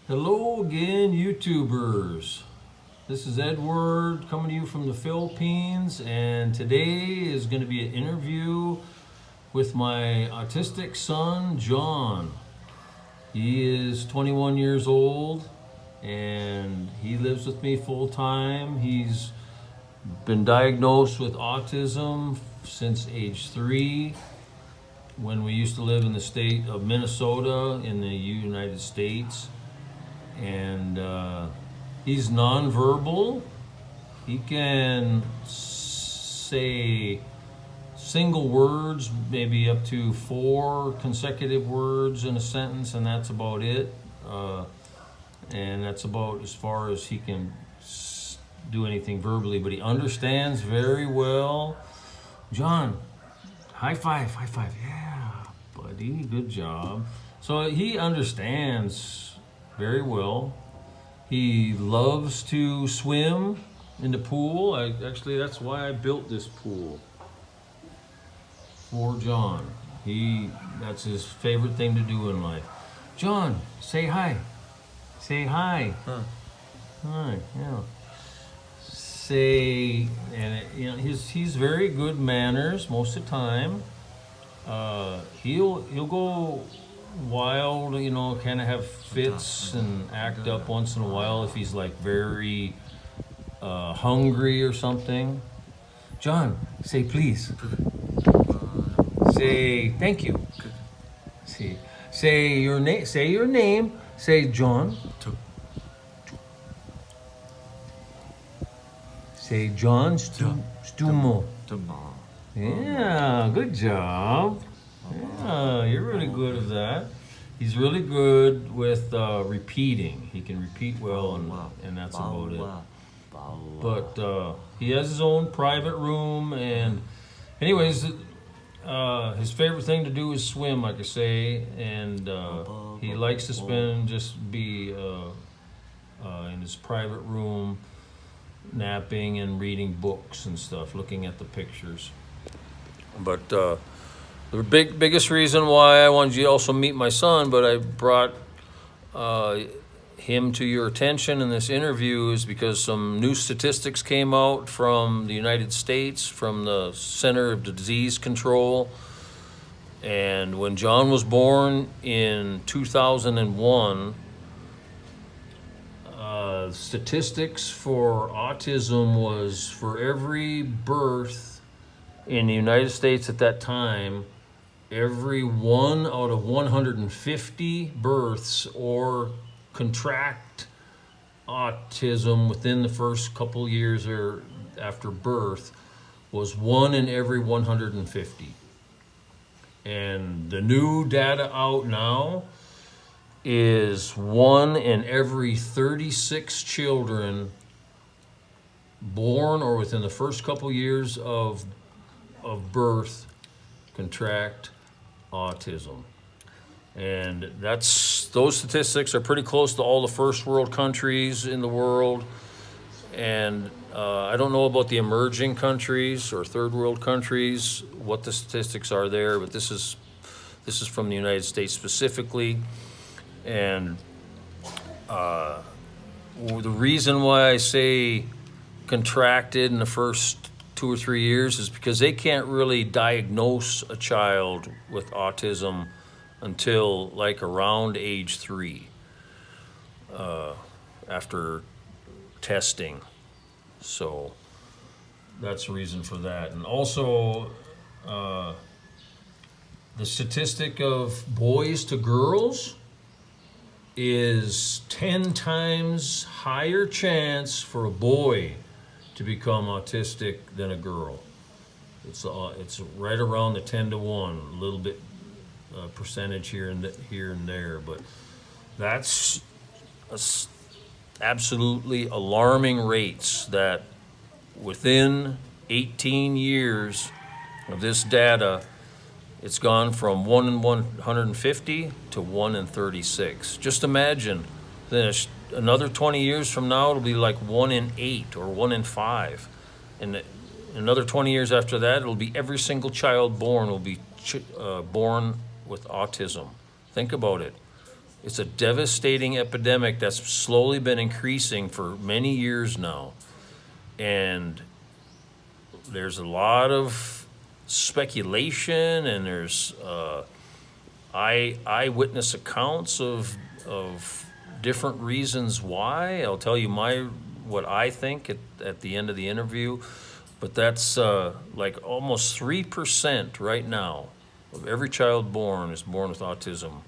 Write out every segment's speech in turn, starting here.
Hello again, YouTubers. This is Edward coming to you from the Philippines, and today is going to be an interview with my autistic son, John. He is 21 years old, and he lives with me full time. He's been diagnosed with autism since age 3 when we used to live in the state of Minnesota in the United States. And he's nonverbal. He can say single words, maybe up to 4 consecutive words in a sentence, and that's about it. And that's about as far as he can do anything verbally, but he understands very well. John, high five, high five. Yeah, buddy, good job. So he understands very well. He loves to swim in the pool. Actually, that's why I built this pool for John. That's his favorite thing to do in life. John, say hi. Say hi. Huh. Hi, yeah. Say, and he's very good manners most of the time. He'll go wild, kind of have fits and act up once in a while if he's like very hungry or something. John, say please. Say thank you. Say your name. Say your name. Say John. Say John Stumo. Yeah, good job. Yeah, you're really good at that. He's really good with repeating. He can repeat well, and that's about it. But he has his own private room, and anyways, his favorite thing to do is swim, like I say, and he likes to be in his private room, napping and reading books and stuff, looking at the pictures. But the biggest reason why I wanted you to also meet my son, but I brought him to your attention in this interview, is because some new statistics came out from the United States, from the Center of Disease Control. And when John was born in 2001, statistics for autism was, for every birth in the United States at that time, every 1 out of 150 births or contract autism within the first couple years or after birth was 1 in every 150. And the new data out now is 1 in every 36 children born or within the first couple years of birth contract autism. And those statistics are pretty close to all the first world countries in the world. And I don't know about the emerging countries or third world countries, what the statistics are there, but this is from the United States specifically. And the reason why I say contracted in the first 2 or 3 years is because they can't really diagnose a child with autism until like around age 3 after testing. So that's the reason for that. And also the statistic of boys to girls is 10 times higher chance for a boy to become autistic than a girl. It's right around the 10 to 1, a little bit percentage here and there, but that's absolutely alarming rates that within 18 years of this data, it's gone from 1 in 150 to 1 in 36. Just imagine, then another 20 years from now, it'll be like 1 in 8 or 1 in 5. And another 20 years after that, it'll be every single child born will be born with autism. Think about it. It's a devastating epidemic that's slowly been increasing for many years now. And there's a lot of speculation, and there's eyewitness accounts of different reasons why. I'll tell you what I think at the end of the interview, but that's like almost 3% right now of every child born is born with autism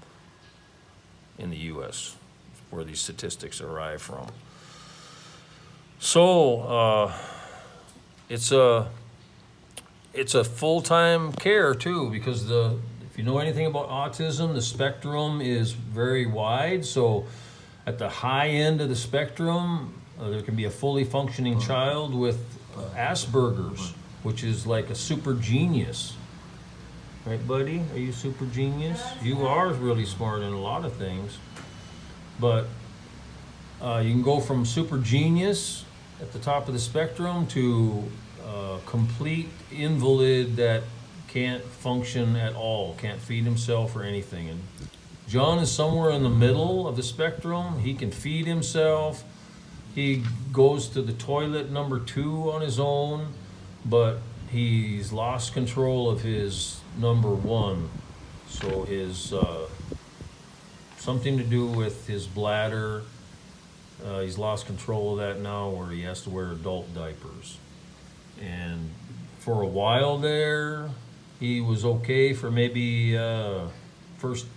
in the U.S., where these statistics arrive from. So it's a full-time care too, because if you know anything about autism, the spectrum is very wide. So at the high end of the spectrum, there can be a fully functioning child with Asperger's, which is like a super genius. Right, buddy? Are you super genius? You are really smart in a lot of things. But you can go from super genius at the top of the spectrum to complete invalid that can't function at all, can't feed himself or anything. And John is somewhere in the middle of the spectrum. He can feed himself. He goes to the toilet number 2 on his own, but he's lost control of his number 1. So his something to do with his bladder. He's lost control of that now, where he has to wear adult diapers. And for a while there, he was okay for maybe first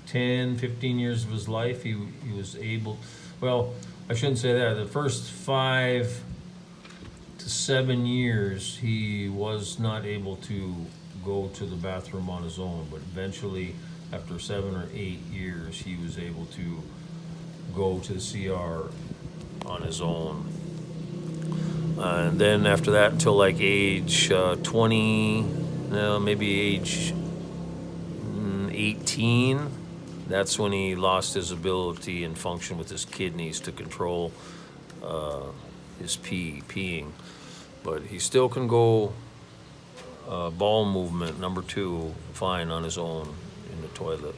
10, 15 years of his life. He was able, well, I shouldn't say that. The first 5 to 7 years, he was not able to go to the bathroom on his own, but eventually, after 7 or 8 years, he was able to go to the CR on his own. And then after that, until like age 20, maybe age 18, that's when he lost his ability and function with his kidneys to control his peeing. But he still can go bowel movement number 2 fine on his own in the toilet.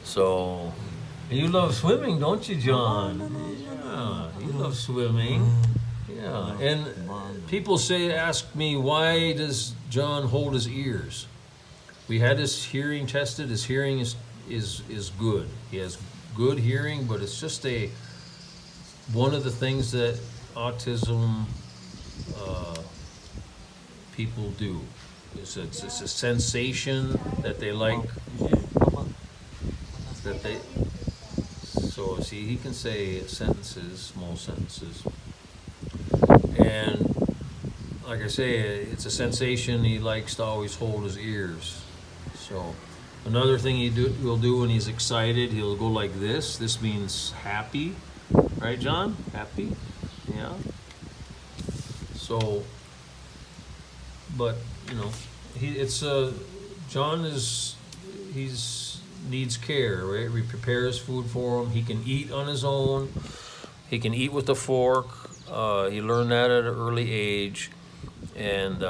So you love swimming, don't you, John? Yeah, you love swimming. Yeah, and people ask me, why does John hold his ears? We had his hearing tested. His hearing is good. He has good hearing, but it's just one of the things that autism people do. It's a sensation that they like. So see, he can say sentences, small sentences. And like I say, it's a sensation he likes to always hold his ears. So another thing he'll do when he's excited, he'll go like this. This means happy. Right, John? Happy? Yeah. So, but, you know, John needs care, right? We prepare his food for him. He can eat on his own. He can eat with a fork. He learned that at an early age, and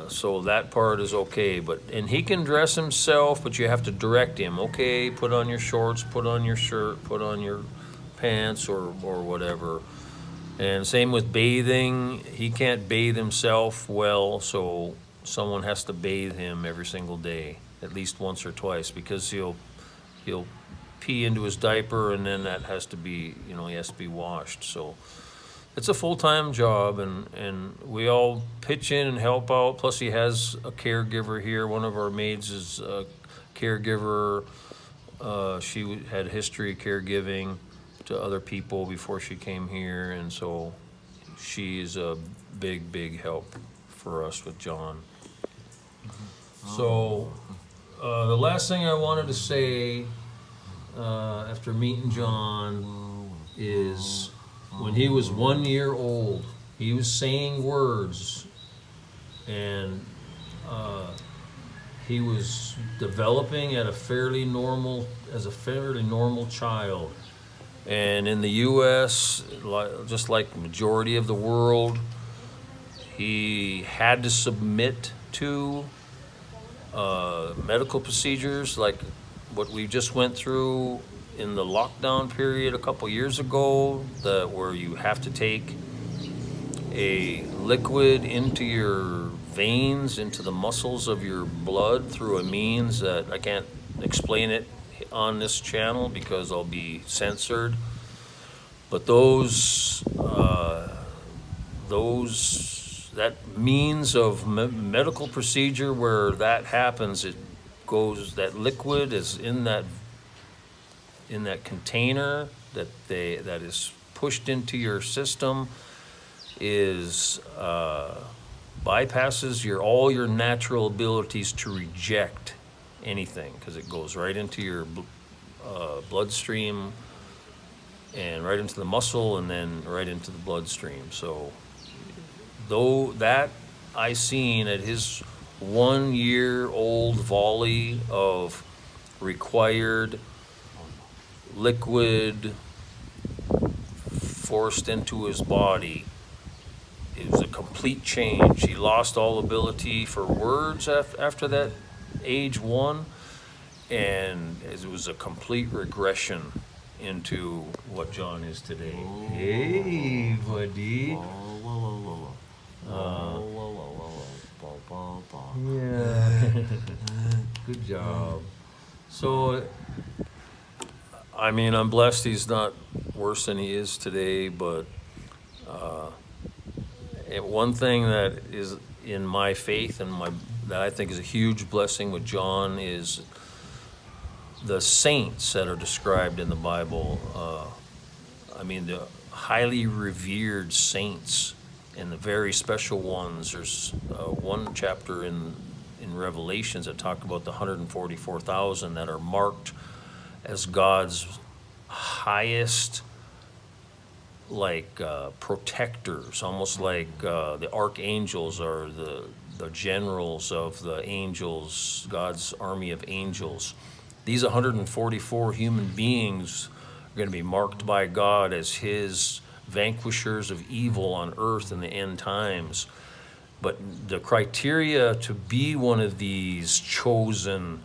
so that part is okay. And he can dress himself, but you have to direct him. Okay, put on your shorts, put on your shirt, put on your pants, or whatever. And same with bathing. He can't bathe himself well, so someone has to bathe him every single day, at least once or twice, because he'll pee into his diaper, and then that has to be, he has to be washed. So it's a full-time job, and we all pitch in and help out. Plus he has a caregiver here. One of our maids is a caregiver. She had history of caregiving to other people before she came here, and so she is a big help for us with John. So the last thing I wanted to say after meeting John is when he was 1 year old, he was saying words, and he was developing as a fairly normal child. And in the U.S., just like the majority of the world, he had to submit to medical procedures like what we just went through in the lockdown period a couple years ago, where you have to take a liquid into your veins, into the muscles of your blood through a means that I can't explain it on this channel because I'll be censored. But that means of medical procedure where that happens, that liquid is in that container that is pushed into your system, is bypasses all your natural abilities to reject anything, because it goes right into your bloodstream and right into the muscle and then right into the bloodstream. So though that I seen at his 1-year-old volley of required liquid forced into his body, it was a complete change. He lost all ability for words after that age 1, and it was a complete regression into what John is today. Hey, buddy. Yeah. Good job. So, I mean, I'm blessed he's not worse than he is today, but one thing that is in my faith and that I think is a huge blessing with John is the saints that are described in the Bible. I mean, the highly revered saints and the very special ones. There's one chapter in Revelations that talk about the 144,000 that are marked as God's highest, like protectors, almost like the archangels are the generals of the angels, God's army of angels. These 144 human beings are going to be marked by God as his vanquishers of evil on earth in the end times. But the criteria to be one of these chosen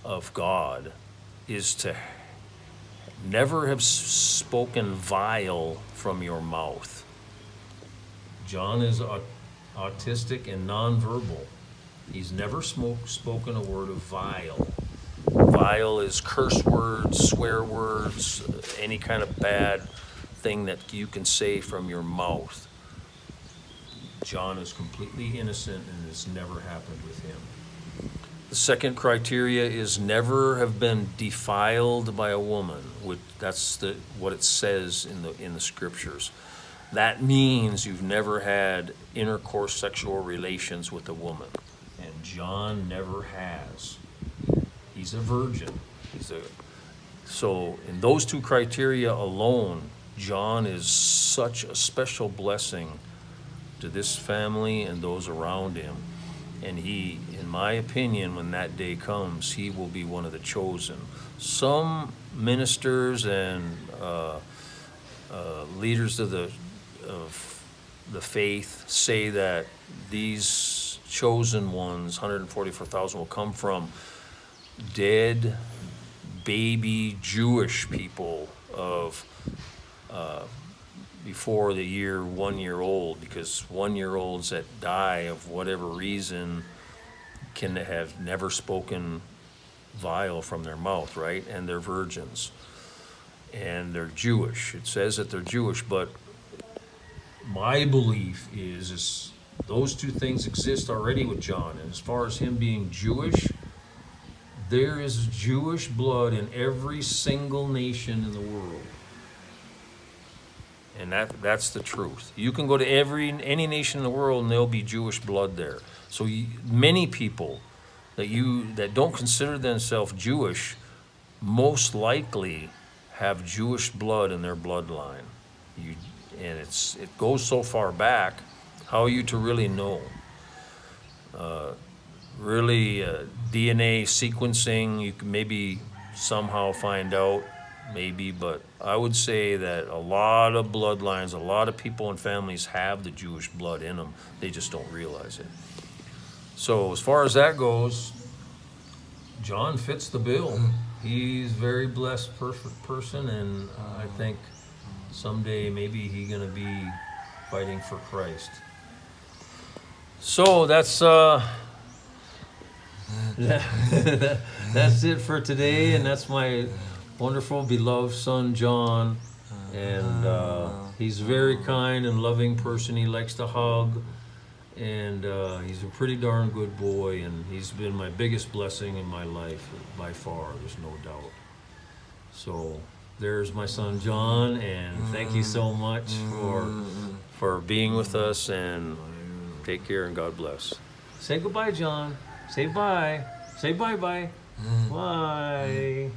of God is to never have spoken vile from your mouth. John is autistic and nonverbal. He's never spoken a word of vile. Vile is curse words, swear words, any kind of bad thing that you can say from your mouth. John is completely innocent, and it's never happened with him. The second criteria is never have been defiled by a woman. That's what it says in the scriptures. That means you've never had intercourse, sexual relations with a woman, and John never has. He's a virgin. So in those two criteria alone, John is such a special blessing to this family and those around him. And he, in my opinion, when that day comes, he will be one of the chosen. Some ministers and leaders of the faith say that these chosen ones, 144,000, will come from dead baby Jewish people of before the year 1 year old, because 1 year olds that die of whatever reason can have never spoken vile from their mouth, right? And they're virgins and they're Jewish. It says that they're Jewish, but my belief is those two things exist already with John. And as far as him being Jewish, there is Jewish blood in every single nation in the world. And that's the truth. You can go to any nation in the world and there'll be Jewish blood there. So many people that don't consider themselves Jewish most likely have Jewish blood in their bloodline. And it goes so far back. How are you to really know? DNA sequencing, you can maybe somehow find out, but I would say that a lot of bloodlines, a lot of people and families have the Jewish blood in them. They just don't realize it. So as far as that goes, John fits the bill. He's a very blessed, perfect person, and I think someday maybe he's gonna be fighting for Christ. So that's that's it for today, and that's my wonderful, beloved son John, and he's a very kind and loving person. He likes to hug, and he's a pretty darn good boy, and he's been my biggest blessing in my life by far. There's no doubt. So there's my son John, and thank you so much for being with us, and take care and God bless. Say goodbye, John. Say bye. Say bye-bye. Bye.